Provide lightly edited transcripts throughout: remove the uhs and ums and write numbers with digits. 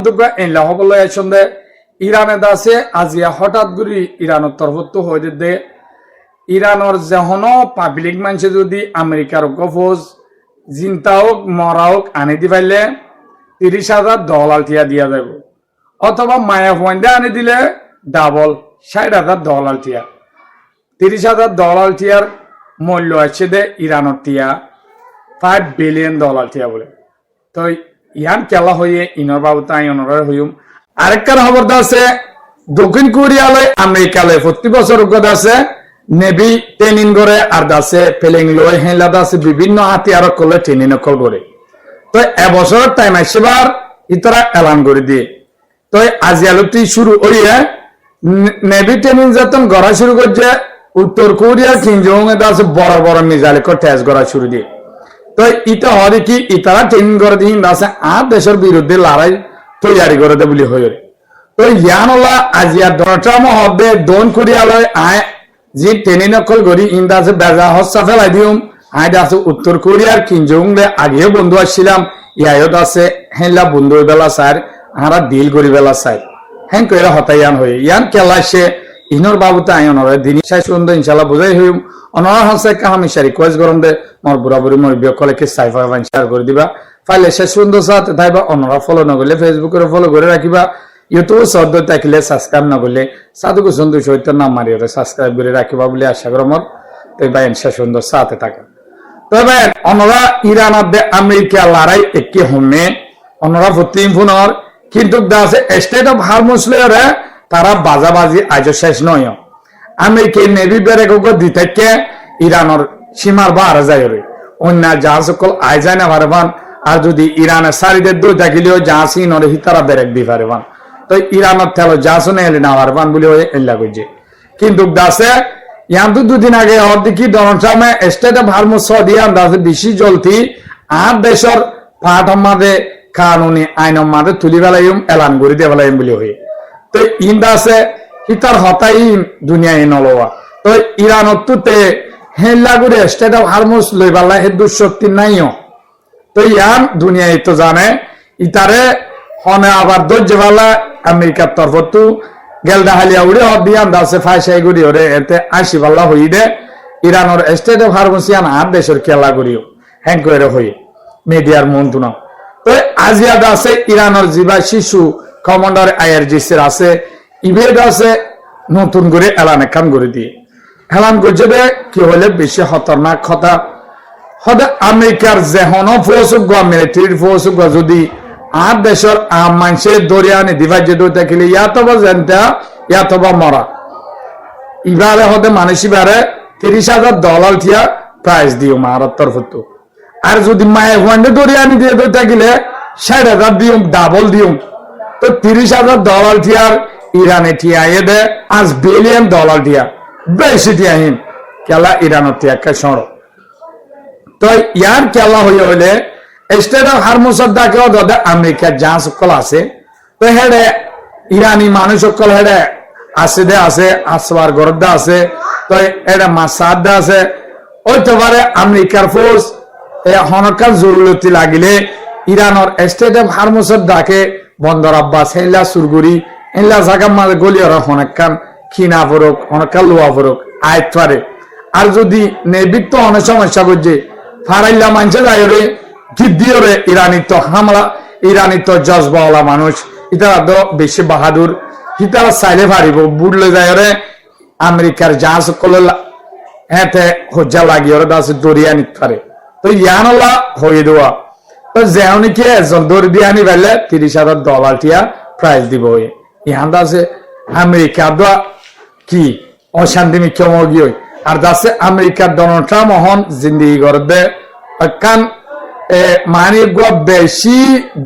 কিন্তু এনলা হবলে সন্ধে ইরানে দাসে আজিয়া হঠাৎ করে ইরানের তরফত হয়ে দে ইরানের যখন পাবলিক মানুষে যদি আমেরিকার গফোজ জিন্তা হোক মরা হোক আনি দি পাইলে $30,000 টিয়া দিয়া যাব অথবা মায়া পয়েন্টে আনি দিলে ডাবল $60,000 টিয়া $30,000 টিয়ার মূল্য আছে দে ইরানের টিয়া $5 বিলিয়ন টিয়া বলে তো ইয়ান কেলা হয়ে ইনর বাবু তাই অনর হইম আরেকটার খবর আছে দক্ষিণ কোরিয়ালয় আমেরিকালয় 40 বছর অজ্ঞতা আছে নেভি ট্রেনিং করে আর দাসে ফেলিং লয় হেলা দাসে বিভিন্ন হাতিয়ার করলে ট্রেনিং কল করে তো এবছরের টাইম আসবার ইতরা এলান করে দিয়ে তো আজিয়ালতি শুরু হইয়ে নেভি ট্রেনিং যতন করা শুরু করছে উত্তর কোরিয়ার কিংজং এ দাসে বড় বড় মিসাইল করে টেস্ট করা শুরু দিয়ে তো ইটা হয় কি ইতারা ট্রেনিং করে দিন দাসে আর দেশের বিরুদ্ধে লড়াই তৈরি করে দে বলি হয়ে তো ইয়ানলা আজিয়া ডোনাল্ড হবে দক্ষিণ কোরিয়ালয় আয় যে ট্রেনিং কল করি ইন্দাসে বেজা হস্তা ফেলাই দিম আয় দাসে উত্তর কোরিয়ার কিংজং রে আগেও বন্ধু আসছিলাম ইয়ায়ত আছে হেলা বন্ধু বেলা স্যার আমরা ডিল করি বেলা স্যার হ্যাঁ কইরা হতাইয়ান হয়ে ইয়ান কেলা সে ইনর বাবুতে আয়ন হবে দিন সাই সুন্দর ইনশাল্লাহ বুঝাই হইম অনরা হাসে কাহামি সারি কোয়েস গরম দে মোর বুড়াবুড়ি মোর বিয়কলে কি সাইফা শেয়ার করে দিবা ফাইলে সে সুন্দর সাথে তাইবা অনরা ফলো না করলে ফেসবুকে ফলো করে রাখিবা ইউটিউব সদ্য থাকিলে সাবস্ক্রাইব না করলে সাধুকু সুন্দর সহিত নাম মারি সাবস্ক্রাইব করে রাখিবা বলে আশা করি মোর তাই ভাই সে সুন্দর সাথে থাকা তবে অনরা ইরান দে আমেরিকা লড়াই একই হমে অনরা ফতিম ফুনর কিন্তু দাসে স্টেট অফ হারমুসলেরে তারা বাজাবাজি আজ শেষ নয় আমেরিকার নেভি বেড়ে দিতে ইরানের সীমার বার যায় অন্য জাহাজ সকল আয় যায় না পারবান আর যদি ইরানের সারিদের দূর থাকিলেও জাহাজ নরে হিতারা বেরেক দি পারবান তো ইরানের তেল জাহাজ নেলে না পারবান বলে এল্লা করছে কিন্তু দাসে ইয়ান তো দুদিন আগে দেখি ডোনাল্ড ট্রাম্পে স্টেট অফ হারমুস সৌদিয়ান দাসে বেশি জলতি আর দেশের পাঠ মাঝে কানুনি আইন মাঝে তুলি বেলাইম এলান করে দিয়ে বেলাইম বলে হয়ে তো ইন্দা আছে হিতার হতাই দুনিয়ায় নলোয়া তো ইরানত তুতে হেল্লা করে স্টেট অফ হারমুস লই বালা হে দুঃশক্তি নাইও তো ইয়ান দুনিয়ায় তো জানে ইতারে হনে আবার ধৈর্য বালা আমেরিকার তরফ তু গেলদা হালিয়া উড়ে হদিয়ান দাসে ফাইসাই গুড়ি ওরে এতে 80 বাল্লা হই দে ইরানের স্টেট অফ হারমুস ইয়ান আর দেশের খেলা করিও হ্যাং করে হই মিডিয়ার মন্ত্রণা তো আজিয়া দাসে ইরানের জিবা শিশু কমান্ডার আইআরজিসির আছে ইবেদ আছে নতুন করে এলান এখান করে দিয়ে এলান করছে কি হলে বেশি খতরনাক কথা হতে আমেরিকার যেহন ফৌসুজ্ঞ মিলিটারির ফৌসুজ্ঞ যদি আর দেশের আম মানুষের দরিয়ানে ডিভাইড থাকিলে ইয়াতবা জেনটা ইয়াতবা মরা ইবারে হতে মানুষ ইবারে $30,000 থিয়া প্রাইজ দিও মারার তরফ আর যদি মায়ে ওয়ান্ডে দরিয়ানি দিয়ে থাকিলে 60,000 দিও ডাবল দিও তো $30,000 টিয়ার ইরানে টিয়া দে $5 বিলিয়ন টিয়া বেশি টিয়াহীন কেলা ইরানের টিয়াকে সর তো ইয়ার কেলা হয়ে হইলে স্টেট অফ হারমুসের ডাকেও দাদা আমেরিকার জাহাজ সকল আছে তো হেডে ইরানি মানুষ সকল হেডে আছে দে আছে আসবার গরদা আছে তো এটা মাসাদ আছে ওইতে পারে আমেরিকার ফোর্স হনকার জরুরতি লাগিলে ইরানের স্টেট অফ হারমুসের ডাকে বন্দর আব্বাস হেলা সুরগুড়ি হেলা জায়গা মাঝে গলিয়ার অনেকখান খিনা ফরক অনেকখান লোয়া ফরক আয়ত পারে আর যদি নেবিক তো অনেক সমস্যা করছে ফারাইল্লা মানছে যায় রে গিদ্দিও রে ইরানি তো হামলা ইরানি তো জজবাওয়ালা মানুষ ইতারা তো বেশি বাহাদুর ইতারা চাইলে পারিব বুড়লে যায় রে আমেরিকার জাহাজ করলে হেতে হজ্জা লাগিয়ে ওরা দাস দরিয়া নিতে পারে তো ইয়ানলা হয়ে দেওয়া তো যেমনি কি একজন দৌড় দিয়ে আনি পারলে $30,000 টিয়া প্রাইজ দিব ইহান দাসে আমেরিকা দোয়া কি অশান্তি মিক্ষম গিয়ে আর দাসে আমেরিকার ডোনাল্ড ট্রাম্প হন জিন্দিগি করবে কান মানে বেশি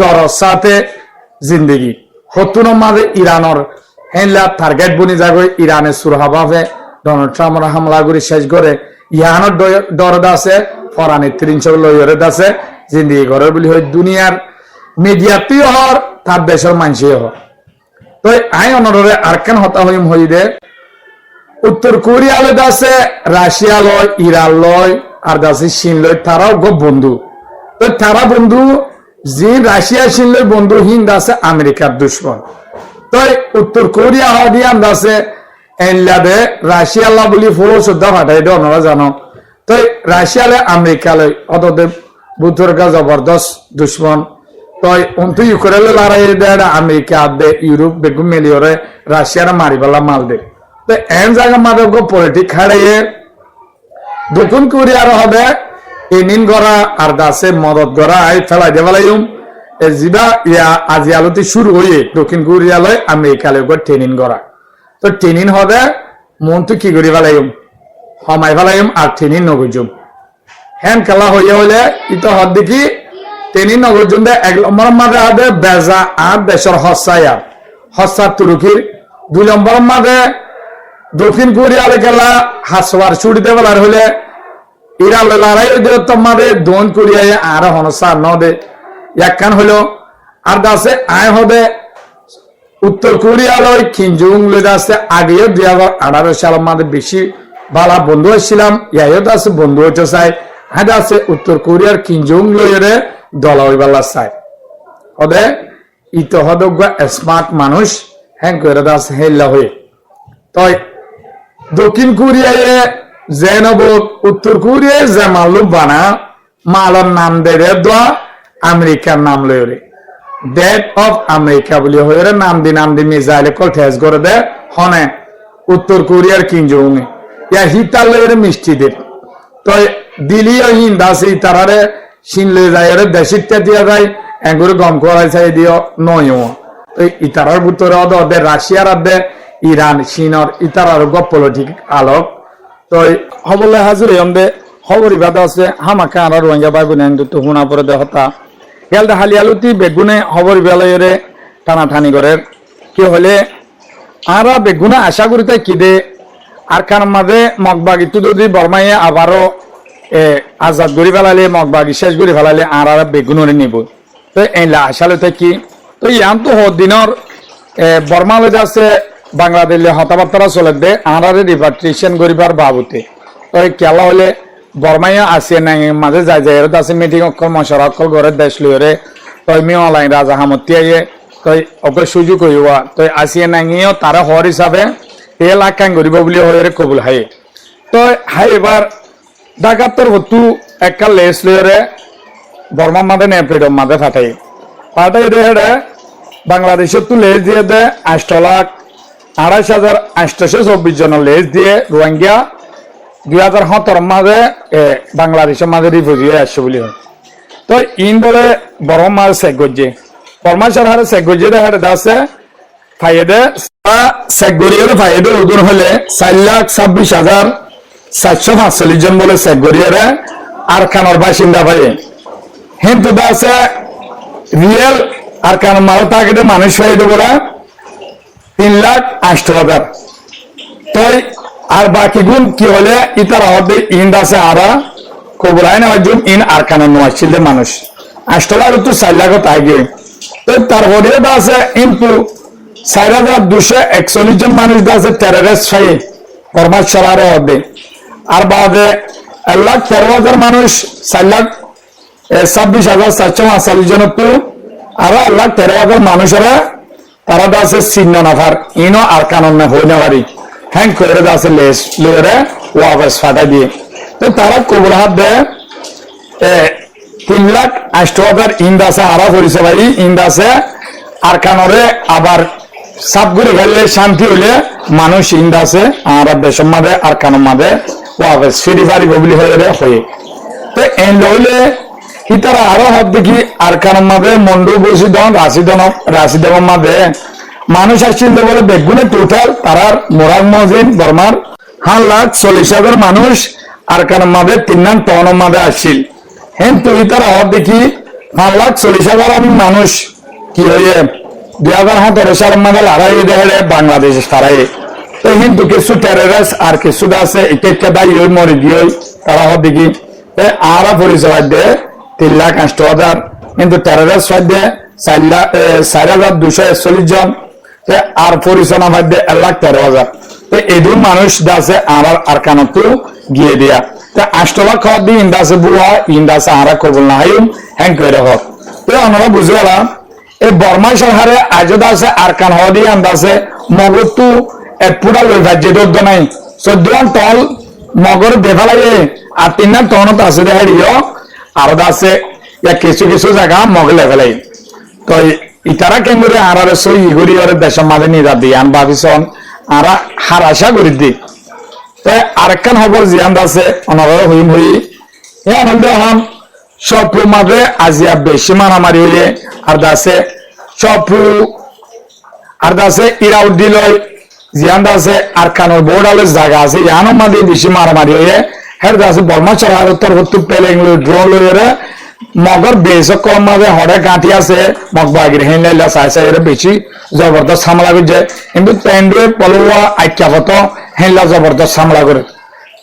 দরর সাথে জিন্দিগি হতুন মাঝে ইরানের হেলা টার্গেট বনি যাবে ইরানের সুরহাভাবে ডোনাল্ড ট্রাম্পের হামলা করে শেষ করে ইহানের দরদ আছে ফরানের 300 লইরে আছে জিন্দিগি করে বলি হয় দুনিয়ার মিডিয়াতেও হর তার দেশের মানুষই হর তো আই অনরে আরকান হতা হইম হই দে উত্তর কোরিয়া লয় আছে রাশিয়া লয় ইরান লয় আর দাসে চীন লয় তারাও গো বন্ধু তো তারা বন্ধু যে রাশিয়া শিনলে বন্ধু হিন্দ আছে আমেরিকার দুশ্মন তাই উত্তর কোরিয়া হাদি আছে এনলাদে রাশিয়াল্লা বলি ফুল শ্রদ্ধা ফাটাই দে ওনারা জানো তাই রাশিয়ালে আমেরিকালে অতদেব বুদ্ধরকা জবরদস্ত দুশ্মন তাই অন্তু ইউক্রেনে লড়াই দেয় আমেরিকা আদে ইউরোপ বেগুন মিলিয়রে রাশিয়ার মারিবালা মাল দে তো এন জায়গা মাদে পলিটিক খাড়াইয়ে দক্ষিণ কোরিয়ার হবে এনিন গড়া আর দাসে মদত গড়া আই ফেলাই দে ফেলাইম জিবা ইয়া আজি আলোতে শুরু হয়ে দক্ষিণ কোরিয়ালয় আমেরিকালয় ট্রেনিং গড়া তো ট্রেনিং হবে মন তো কি করি ফেলাইম হমাই ফেলাইম আর ট্রেনিং নগজুম হ্যান খেলা হইয়া হইলে ইতো হদ দেখি ট্রেনিং নগজুম দে এক নম্বর মাঝে হবে বেজা আর দেশের হসাইয়া হসা তুরুকির 2 নম্বর মাঝে দক্ষিণ কোরিয়ালে খেলা হাসওয়ার ছুটিতে বেলার হইলে ইরান লড়াই তোমারে দক্ষিণ কোরিয়ায় আর হনসা নদে একখান হইল আর দাসে আয় হবে উত্তর কোরিয়ালয় কিমজং লই দাসে আগেও 2018 সালের মধ্যে বেশি ভালো বন্ধু হয়েছিলাম ইয়াও দাসে বন্ধু হইতে চাই হ্যাঁ দাসে উত্তর কোরিয়ার কিমজং লইরে দল হইবালা চাই হদে ইতো হদক স্মার্ট মানুষ হ্যাঁ করে দাস হেল্লা হয়ে তাই দক্ষিণ কোরিয়ায় যে নব উত্তর কোরিয়ায় যে মালু বানা মালর নাম দেবে দোয়া আমেরিকার নাম লইরে ডেট অফ আমেরিকা বলি হয়ে নাম দি মিসাইল কল ঠেস করে দে হনে উত্তর কোরিয়ার কিংজং ইয়া হিতার লইরে মিষ্টি দে তো দিলি হিন্দা আছে তারারে সিন লই যায় দেশিটা দিয়া যায় এগুলো গম করাই চাই দিও নয়ও তো ইতারার ভিতরে অদে রাশিয়ার আদে ইরান চীনর ইতারার পলিটিক আলোক তো হবলে হাজির হমদে খবর ইবাদা আছে হামাকা আর রোহিঙ্গা ভাই বোন তো হুনা পরে দে হতা গেলদা হালিয়ালুতি বেগুনে খবর বেলায়রে টানাটানি করে কি হলে আরা বেগুনে আশা করিতে কি দে আর কার মাঝে মগবাগি তো যদি বর্মাইয়ে আবারও আজাদ গড়ি ফেলালে মগবাগি শেষ গড়ি ফেলালে আর বেগুনরে নিব তো এই আশালতে কি তো ইয়ান তো দিনের বর্মালে যাচ্ছে বাংলাদেশে হতাবার্তারা চলে দে আর রিপাট্রিয়েশন করিবার বাবুতে তো খেলা হলে বর্মাইয়া আসিয়ে নাই মাঝে যাই যাই আছে মিটিং অক্ষর মশার অক্ষর ঘরের দেশ লইরে তই মি অনলাইন রাজা হামতি আইয়ে তই অক্ষর সুযোগ হইবা তই আসিয়ে নাইও তারা হর হিসাবে এ লাখ কাং করিব বলে হরে কবুল হাই তো হাই এবার ডাকাতর হতু একটা লেস লইরে বর্মা মাঝে নেপ্রিডম মাঝে পাঠাই রে বাংলাদেশের তো লেস দিয়ে দে 8,28,824 জনের লেস দিয়ে রোহিঙ্গা 2017 মাঝে বাংলাদেশের মাঝে রিফিউজি আসছে বলে তো ইন বলে বড় মাছ শেখ গজ্জে বর্মাশার হারে শেখ গজ্জে হারে দাসে ফাইদে শেখ গরিয়ারে ফাইদে উদুর হলে 4,26,745 জন বলে শেখ গরিয়ারে আর খানোর বাসিন্দা ভাই কিন্তু দাসে রিয়েল আর কান মাল টার্গেটে মানুষ ফাইদে বলে 3,08,000 তাই আর বাকি গুণ কি হলে ইতার হবে ইন্দ আছে আরা কবুরাই না ইন আর কান নোয়াছিল মানুষ 8,000 তো 4 লাখ তাই গে তো তারপরে আছে কিন্তু 4,241 জন মানুষ আছে টেররিস্ট ফাই ফরমাত চলারে হবে আর বাদে 1,13,000 মানুষ 4,26,745 জন তো আর 1,13,000 মানুষেরা তারা আছে চিহ্ন নাফার ইনো আর কানন না হই না পারি হ্যাং করে আছে লেস লরে ওয়াবাস ফাটা দিয়ে তো তারা কবুল হাত দেয় 3,08,000 ইন্দ আছে আরা পরিছে ভাই ইন্দ আছে আর কানরে আবার সাপ ঘুরে গেলে শান্তি হইলে মানুষ ইন্দ আছে আর দেশের মাঝে আর কানন মাঝে ওয়াবাস ফিরি পারিব বলি হয়ে তো এন লইলে হিতারা আরো হাত দেখি আর কারণ মাঝে মন্ডল বসিদন রাশিদন মাঝে মানুষ আসছিল বলে বেগুনে টোটাল তারার মোরাল মজিদ বর্মার 1,40,000 মানুষ আর কারণ মাঝে 3 টন মাঝে আসছিল হ্যাঁ তো হিতারা হাত দেখি 1,40,000 আমি মানুষ কি হয়ে 2017 সালের মাঝে লড়াই দেখলে বাংলাদেশ তারাই তো কিন্তু কিছু টেররিস্ট আর কিছু আছে একটা দায়ী মরে দিয়ে তারা হাত দেখি আরা পরিচয় দেয় 3,08,000 কিন্তু টেররিস্ট ফাইদে 4,241 জন আর পরিচনা ফাইদে 1,13,000 তো এই দুই মানুষ দাসে আর কানত গিয়ে দিয়া তো 8 লাখ দিয়ে ইন্দাসে বুয়া ইন্দাসে আরা কবুল না হাইম হ্যাং করে হোক আমরা বুঝলা এই বর্মা সরকারে আজদ আছে আরকান হদি আন্দাছে মগরতু পুরা লই ভাজ্যে দদ্দ নাই 14 টল মগর বেফালাইয়ে আর 3 টনত আছে দেহারিও আর আছে কিছু কিছু জায়গা মগ লেভেলাই তো ইতারা কেন্দ্রে আরারে সই ঘুরি ওর দেশের মাঝে নিরা দি আন ভাবিছন আরা হারাশা করি দি তো আরেকখান খবর জিয়ান আছে অনর হইম হই এ আনন্দ হন সপ্রু মাঝে আজিয়া বেশি মারামারি হইলে আর দাসে সপ্রু আর দাসে ইরাউদ্দিল জিয়ান দাসে আর কানোর বোর্ডালের জায়গা আছে ইয়ানো মাঝে বেশি মারামারি হইলে হের দাসে বর্মা চড়ার তরফতু পেলে ড্রোন লইরে মগর বেশক কম মাঝে হরে কাঁটি আছে মগবাগির হেন লাইলা সাই সাই বেশি জবরদস্ত হামলা করছে কিন্তু পেন্ডুয়ে পলুয়া আখ্যাগত হেনলা জবরদস্ত হামলা করে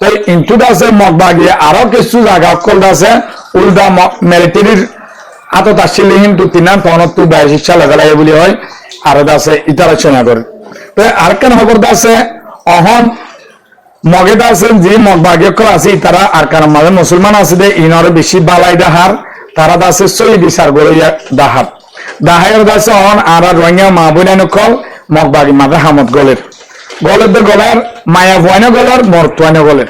তো ইন্টু আছে মগবাগিয়ে আরো কিছু জায়গা অকল আছে উল্টা মিলিটারির আতত আসছিল কিন্তু তিনা তনত্তু ব্যয় শিক্ষা লাগালাই বলি হয় আর আছে ইতারা চেনা করে তো আরেকখান খবর আছে অহন মগেদা আছেন যে মগবাগিয় আছে তারা আর কারণ মাঝে মুসলমান আছে দে ইনরে বেশি বালাই দাহার তারা দাসে সই বিচার করে দাহার দাহায়ের দাসে অন আর রঙিয়া মা বোনা নকল মগবাগি মাঝে হামত গলের গলের দে গলার মায়া ভুয়ানো গলার মর্তুয়ানো গলের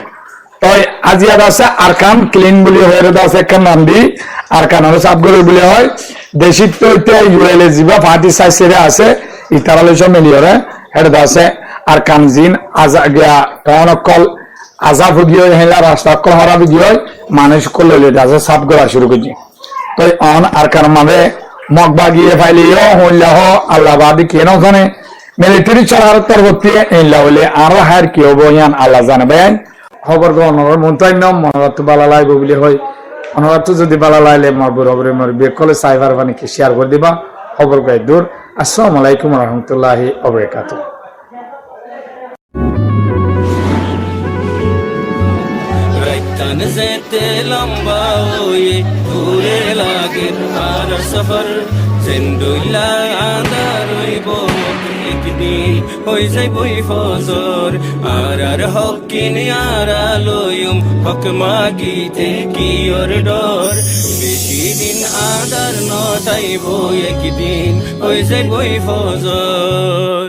তো আজি আর আছে আরকান ক্লিন বলি হয়ে আছে একটা নাম দি আরকান হলো সাপ গলে বলি হয় দেশিত তো ইউএলএ জিবা পার্টি সাইসেরে আছে ইতারালে সব মিলিয়রে এটা আছে আর কানজিন আজা গিয়া টনকল আজা ভুগিয়ে হেলা রাস্তা কল হরা ভুগিয়ে মানুষ করলে আছে সাপ গলা শুরু করছি তো অন আর কার মাঝে মগবাগিয়ে ফাইলিও হইলাহ আল্লাহবাদী কেন জানে মিলিটারি চলার পরবর্তী ইল্লা হইলে আরো হার কি হবো ইয়ান আল্লাহ জানে ভাই খবর গ্রহণের মন্ত্রান্য মনোরাত বালা লাইব বলি হয় অনুরাত যদি বালা লাইলে মরবুর হবরে মর বেকলে সাইবার বানিকে শেয়ার করে দিবা খবর গাই দূর আসসালামু আলাইকুম ওয়া রাহমাতুল্লাহি ওয়া বারাকাতুহু तन से लंबा ये पूरे लागे आर सफर जिंदुला आंदर बो एक दिन होई जाय বই ফজর আর হকিন আর লয়ুম হক মাগিতে কি ওর ডর বেশি দিন আদার নটাইব একদিন হই যাই বই ফজর